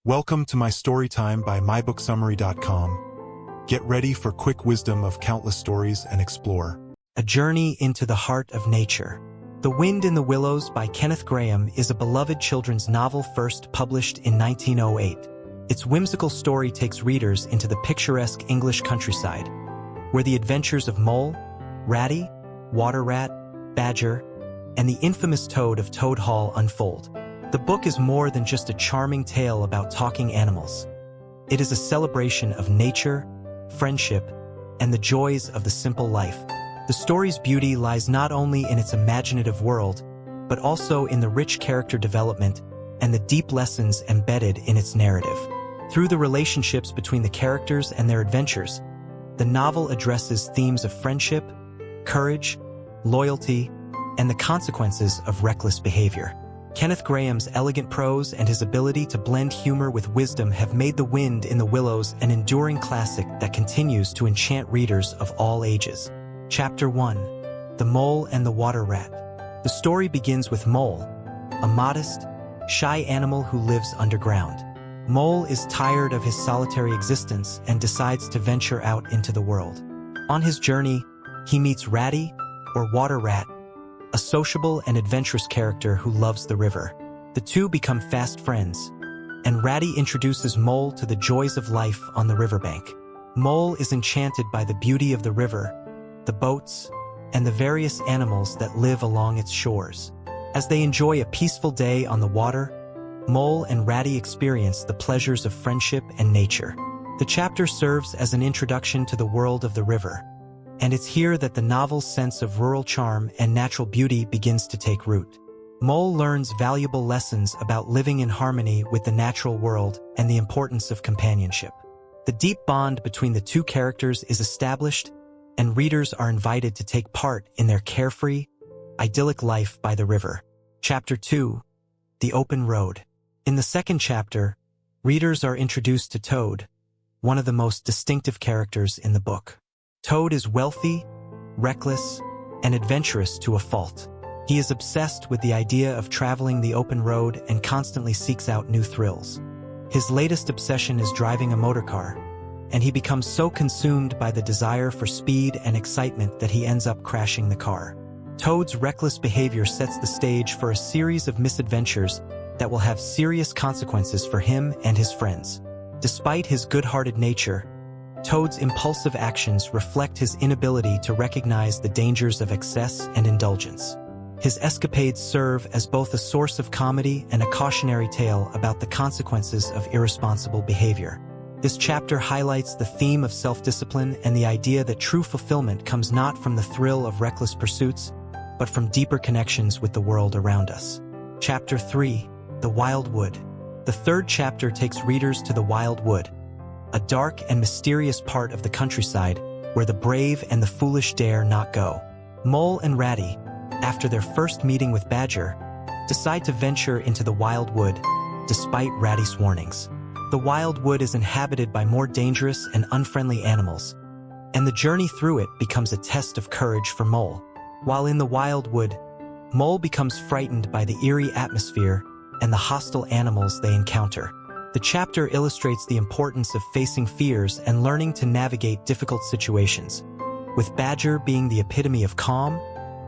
Welcome to my Storytime by MyBookSummary.com. Get ready for quick wisdom of countless stories and explore. A Journey into the Heart of Nature. The Wind in the Willows by Kenneth Grahame is a beloved children's novel first published in 1908. Its whimsical story takes readers into the picturesque English countryside, where the adventures of Mole, Ratty, Water Rat, Badger, and the infamous Toad of Toad Hall unfold. The book is more than just a charming tale about talking animals. It is a celebration of nature, friendship, and the joys of the simple life. The story's beauty lies not only in its imaginative world, but also in the rich character development and the deep lessons embedded in its narrative. Through the relationships between the characters and their adventures, the novel addresses themes of friendship, courage, loyalty, and the consequences of reckless behavior. Kenneth Grahame's elegant prose and his ability to blend humor with wisdom have made The Wind in the Willows an enduring classic that continues to enchant readers of all ages. Chapter 1. The Mole and the Water Rat. The story begins with Mole, a modest, shy animal who lives underground. Mole is tired of his solitary existence and decides to venture out into the world. On his journey, he meets Ratty, or Water Rat, a sociable and adventurous character who loves the river. The two become fast friends, and Ratty introduces Mole to the joys of life on the riverbank. Mole is enchanted by the beauty of the river, the boats, and the various animals that live along its shores. As they enjoy a peaceful day on the water, Mole and Ratty experience the pleasures of friendship and nature. The chapter serves as an introduction to the world of the river, and it's here that the novel's sense of rural charm and natural beauty begins to take root. Mole learns valuable lessons about living in harmony with the natural world and the importance of companionship. The deep bond between the two characters is established, and readers are invited to take part in their carefree, idyllic life by the river. Chapter 2. The Open Road. In the second chapter, readers are introduced to Toad, one of the most distinctive characters in the book. Toad is wealthy, reckless, and adventurous to a fault. He is obsessed with the idea of traveling the open road and constantly seeks out new thrills. His latest obsession is driving a motorcar, and he becomes so consumed by the desire for speed and excitement that he ends up crashing the car. Toad's reckless behavior sets the stage for a series of misadventures that will have serious consequences for him and his friends. Despite his good-hearted nature, Toad's impulsive actions reflect his inability to recognize the dangers of excess and indulgence. His escapades serve as both a source of comedy and a cautionary tale about the consequences of irresponsible behavior. This chapter highlights the theme of self-discipline and the idea that true fulfillment comes not from the thrill of reckless pursuits, but from deeper connections with the world around us. Chapter 3. The Wild Wood. The third chapter takes readers to the Wild Wood, a dark and mysterious part of the countryside where the brave and the foolish dare not go. Mole and Ratty, after their first meeting with Badger, decide to venture into the Wild Wood, despite Ratty's warnings. The Wild Wood is inhabited by more dangerous and unfriendly animals, and the journey through it becomes a test of courage for Mole. While in the Wild Wood, Mole becomes frightened by the eerie atmosphere and the hostile animals they encounter. The chapter illustrates the importance of facing fears and learning to navigate difficult situations, with Badger being the epitome of calm,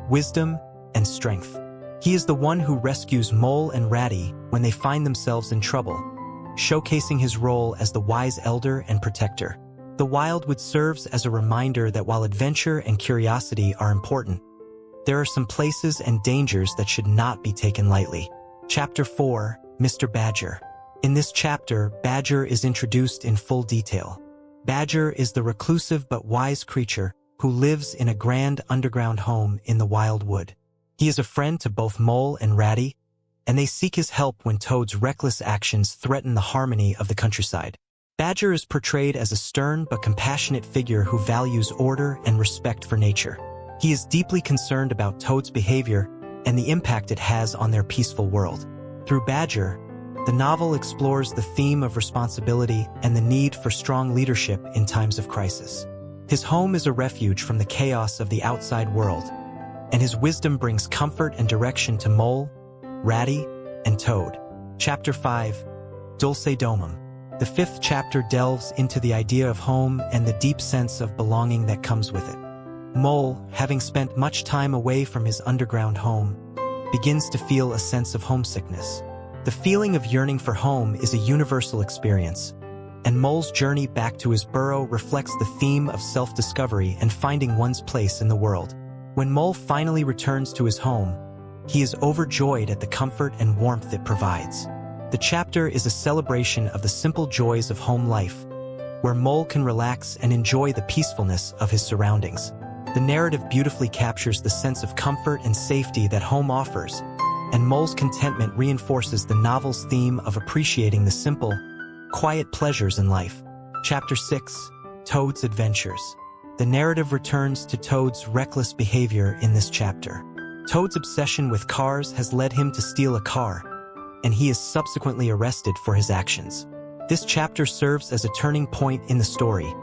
wisdom, and strength. He is the one who rescues Mole and Ratty when they find themselves in trouble, showcasing his role as the wise elder and protector. The Wildwood serves as a reminder that while adventure and curiosity are important, there are some places and dangers that should not be taken lightly. Chapter 4. Mr. Badger. In this chapter, Badger is introduced in full detail. Badger is the reclusive but wise creature who lives in a grand underground home in the Wild Wood. He is a friend to both Mole and Ratty, and they seek his help when Toad's reckless actions threaten the harmony of the countryside. Badger is portrayed as a stern but compassionate figure who values order and respect for nature. He is deeply concerned about Toad's behavior and the impact it has on their peaceful world. Through Badger, the novel explores the theme of responsibility and the need for strong leadership in times of crisis. His home is a refuge from the chaos of the outside world, and his wisdom brings comfort and direction to Mole, Ratty, and Toad. Chapter 5. Dulce Domum. The fifth chapter delves into the idea of home and the deep sense of belonging that comes with it. Mole, having spent much time away from his underground home, begins to feel a sense of homesickness. The feeling of yearning for home is a universal experience, and Mole's journey back to his burrow reflects the theme of self-discovery and finding one's place in the world. When Mole finally returns to his home, he is overjoyed at the comfort and warmth it provides. The chapter is a celebration of the simple joys of home life, where Mole can relax and enjoy the peacefulness of his surroundings. The narrative beautifully captures the sense of comfort and safety that home offers, and Mole's contentment reinforces the novel's theme of appreciating the simple, quiet pleasures in life. Chapter 6. Toad's Adventures. The narrative returns to Toad's reckless behavior in this chapter. Toad's obsession with cars has led him to steal a car, and he is subsequently arrested for his actions. This chapter serves as a turning point in the story,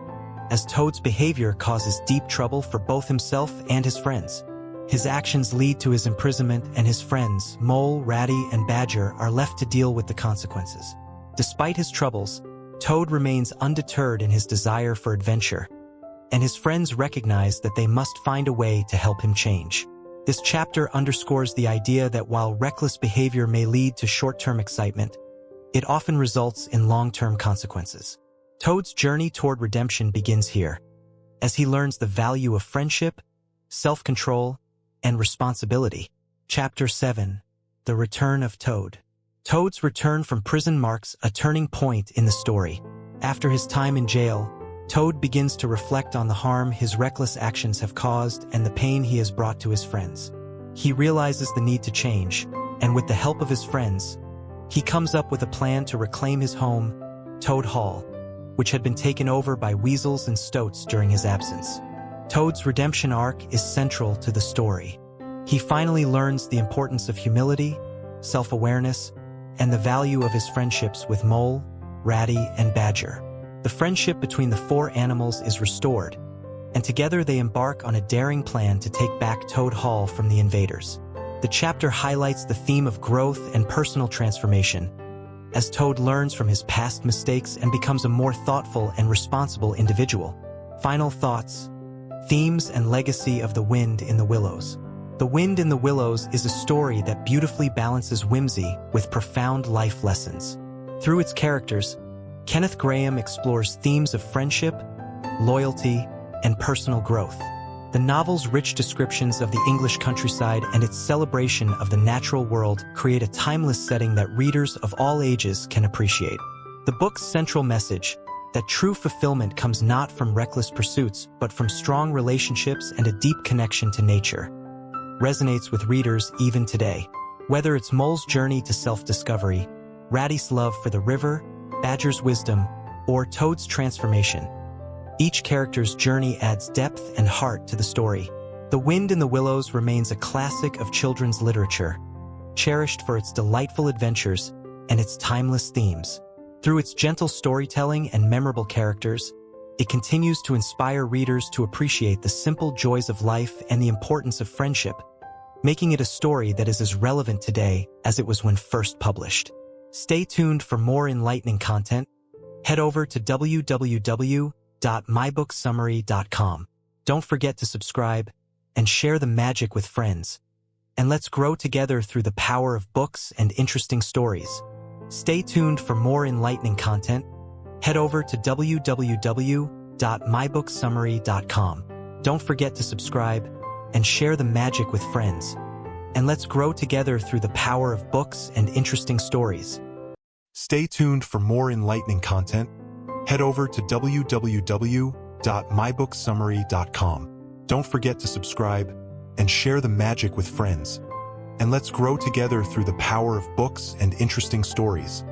as Toad's behavior causes deep trouble for both himself and his friends. His actions lead to his imprisonment, and his friends, Mole, Ratty, and Badger, are left to deal with the consequences. Despite his troubles, Toad remains undeterred in his desire for adventure, and his friends recognize that they must find a way to help him change. This chapter underscores the idea that while reckless behavior may lead to short-term excitement, it often results in long-term consequences. Toad's journey toward redemption begins here, as he learns the value of friendship, self-control, and responsibility. Chapter 7. The Return of Toad. Toad's return from prison marks a turning point in the story. After his time in jail, Toad begins to reflect on the harm his reckless actions have caused and the pain he has brought to his friends. He realizes the need to change, and with the help of his friends, he comes up with a plan to reclaim his home, Toad Hall, which had been taken over by weasels and stoats during his absence. Toad's redemption arc is central to the story. He finally learns the importance of humility, self-awareness, and the value of his friendships with Mole, Ratty, and Badger. The friendship between the four animals is restored, and together they embark on a daring plan to take back Toad Hall from the invaders. The chapter highlights the theme of growth and personal transformation, as Toad learns from his past mistakes and becomes a more thoughtful and responsible individual. Final thoughts. Themes and legacy of The Wind in the Willows. The Wind in the Willows is a story that beautifully balances whimsy with profound life lessons. Through its characters, Kenneth Grahame explores themes of friendship, loyalty, and personal growth. The novel's rich descriptions of the English countryside and its celebration of the natural world create a timeless setting that readers of all ages can appreciate. The book's central message, that true fulfillment comes not from reckless pursuits but from strong relationships and a deep connection to nature, resonates with readers even today. Whether it's Mole's journey to self-discovery, Ratty's love for the river, Badger's wisdom, or Toad's transformation, each character's journey adds depth and heart to the story. The Wind in the Willows remains a classic of children's literature, cherished for its delightful adventures and its timeless themes. Through its gentle storytelling and memorable characters, it continues to inspire readers to appreciate the simple joys of life and the importance of friendship, making it a story that is as relevant today as it was when first published. Stay tuned for more enlightening content. Head over to www.mybooksummary.com. Don't forget to subscribe and share the magic with friends. And let's grow together through the power of books and interesting stories. Stay tuned for more enlightening content. Head over to www.mybooksummary.com. Don't forget to subscribe and share the magic with friends. And let's grow together through the power of books and interesting stories. Stay tuned for more enlightening content. Head over to www.mybooksummary.com. Don't forget to subscribe and share the magic with friends. And let's grow together through the power of books and interesting stories.